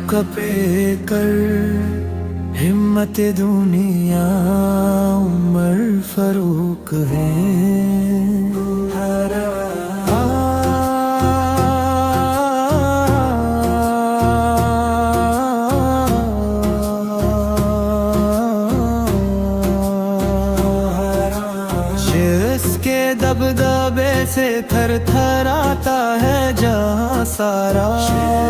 کپے کر ہمت دنیا عمر فاروق دبدبے سے تھر تھر آتا ہے جہاں سارا،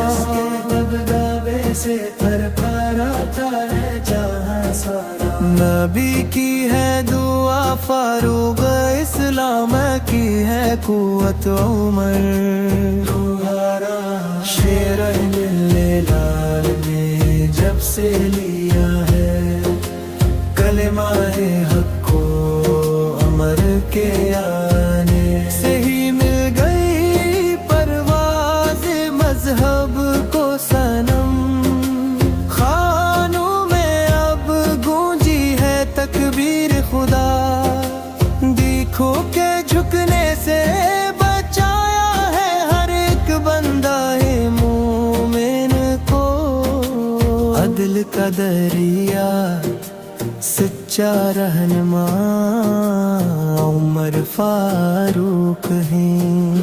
اس کے دبدبے سے تھر تھر آتا ہے جہاں سارا۔ نبی کی ہے دعا فاروق اسلام کی ہے قوت عمر تمہارا۔ شیر لال نے جب سے لیا ہے کلمہ حق کو عمر کے آنے سے ہی مل گئی پرواز مذہب کو صنم۔ خانوں میں اب گونجی ہے تکبیر خدا، دیکھو کہ جھکنے سے بچایا ہے ہر ایک بندہ مومن کو۔ عدل کا دریا سچا رہنما عمر فاروق ہیں۔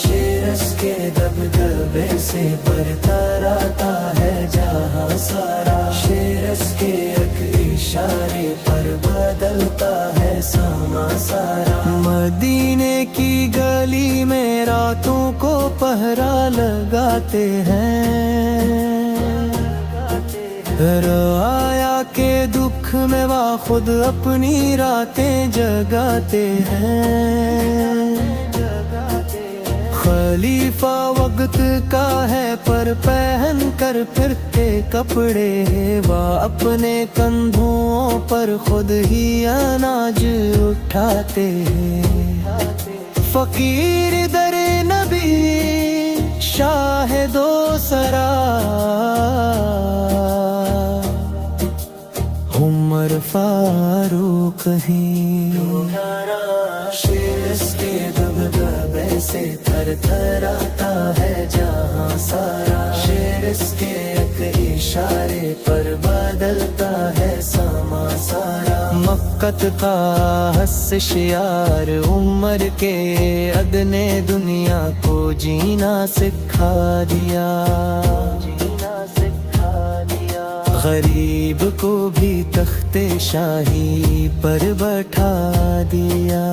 شیر اس کے دبدبے سے برتر آتا ہے جہاں سارا، شیر اس کے ایک اشارے پر بدلتا ہے سما سارا۔ مدینے کی گلی میں راتوں کو پہرا لگاتے ہیں، رعایا کے دکھ میں وہ خود اپنی راتیں جگاتے ہیں۔ خلیفہ وقت کا ہے پر پہن کر پھرتے کپڑے، وہ اپنے کندھوں پر خود ہی اناج اٹھاتے ہیں۔ فقیر در نبی شاہد و سرا عمر فاروق ہیں۔ شیر اس کے دبدبے سے تھر تھر آتا ہے جہاں سارا، شیر اس کے ایک اشارے پر بدلتا ہے سما سارا۔ مقت کا حس شیار عمر کے ادنے دنیا کو جینا سکھا دیا، غریب کو بھی تخت شاہی پر بٹھا دیا،